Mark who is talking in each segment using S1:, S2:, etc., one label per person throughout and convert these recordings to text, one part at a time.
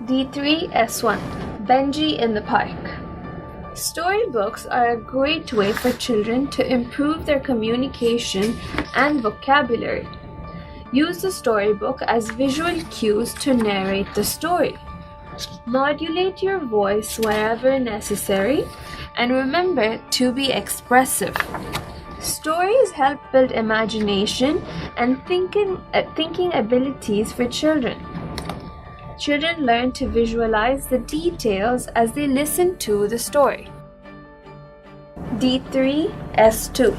S1: D3S1 Benji in the Park. Storybooks are a great way for children to improve their communication and vocabulary. Use the storybook as visual cues to narrate the story. Modulate your voice wherever necessary, and remember to be expressive. Stories help build imagination and thinking abilities for children. Children learn to visualize the details as they listen to the story. D3S2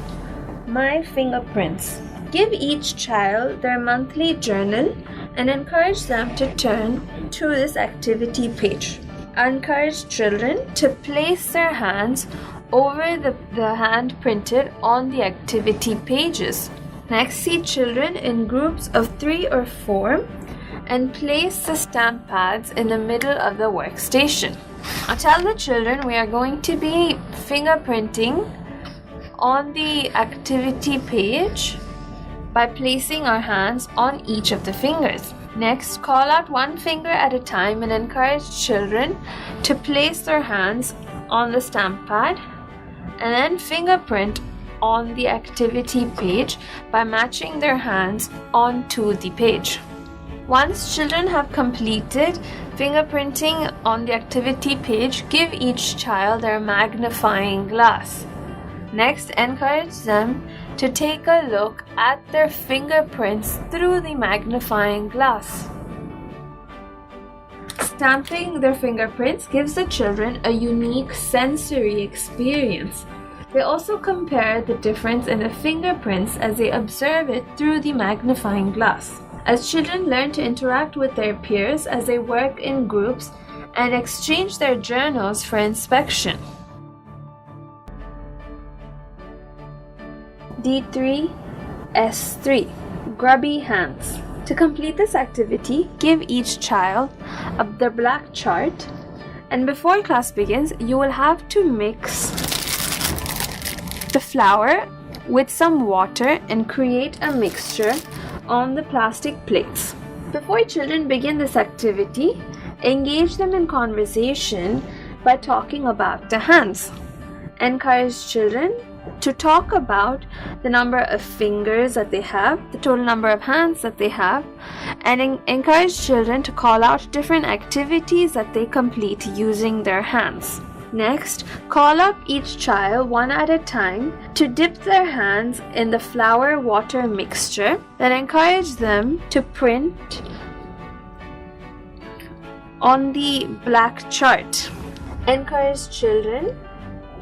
S1: My Fingerprints. Give each child their monthly journal and encourage them to turn to this activity page. Encourage children to place their hands over the hand printed on the activity pages. Next, seat children in groups of 3 or 4 and place the stamp pads in the middle of the workstation. Now tell the children we are going to be fingerprinting on the activity page by placing our hands on each of the fingers. Next, call out one finger at a time and encourage children to place their hands on the stamp pad and then fingerprint on the activity page by matching their hands onto the page. Once children have completed fingerprinting on the activity page, give each child their magnifying glass. Next, encourage them to take a look at their fingerprints through the magnifying glass. Stamping their fingerprints gives the children a unique sensory experience. They also compare the difference in the fingerprints as they observe it through the magnifying glass. As children learn to interact with their peers as they work in groups and exchange their journals for inspection. D3S3 Grubby Hands. To complete this activity, give each child the black chart, and before class begins, you will have to mix the flour with some water and create a mixture on the plastic plates. Before children begin this activity, engage them in conversation by talking about the hands. Encourage children to talk about the number of fingers that they have, the total number of hands that they have, and encourage children to call out different activities that they complete using their hands. Next, call up each child one at a time to dip their hands in the flour water mixture, then encourage them to print on the black chart. Encourage children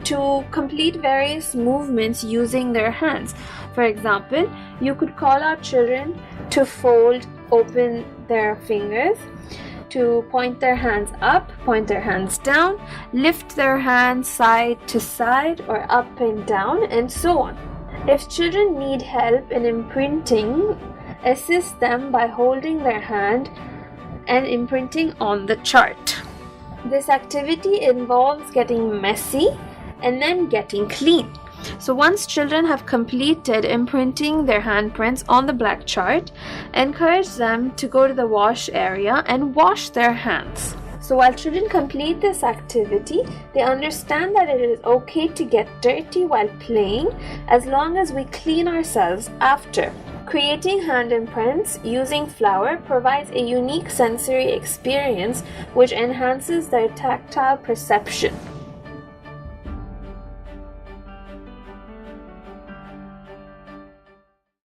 S1: to complete various movements using their hands. For example, you could call out children to fold open their fingers, to point their hands up, point their hands down, lift their hands side to side or up and down, and so on. If children need help in imprinting, assist them by holding their hand and imprinting on the chart. This activity involves getting messy and then getting clean. So once children have completed imprinting their handprints on the black chart, encourage them to go to the wash area and wash their hands. So while children complete this activity, they understand that it is okay to get dirty while playing as long as we clean ourselves after. Creating hand imprints using flour provides a unique sensory experience which enhances their tactile perception.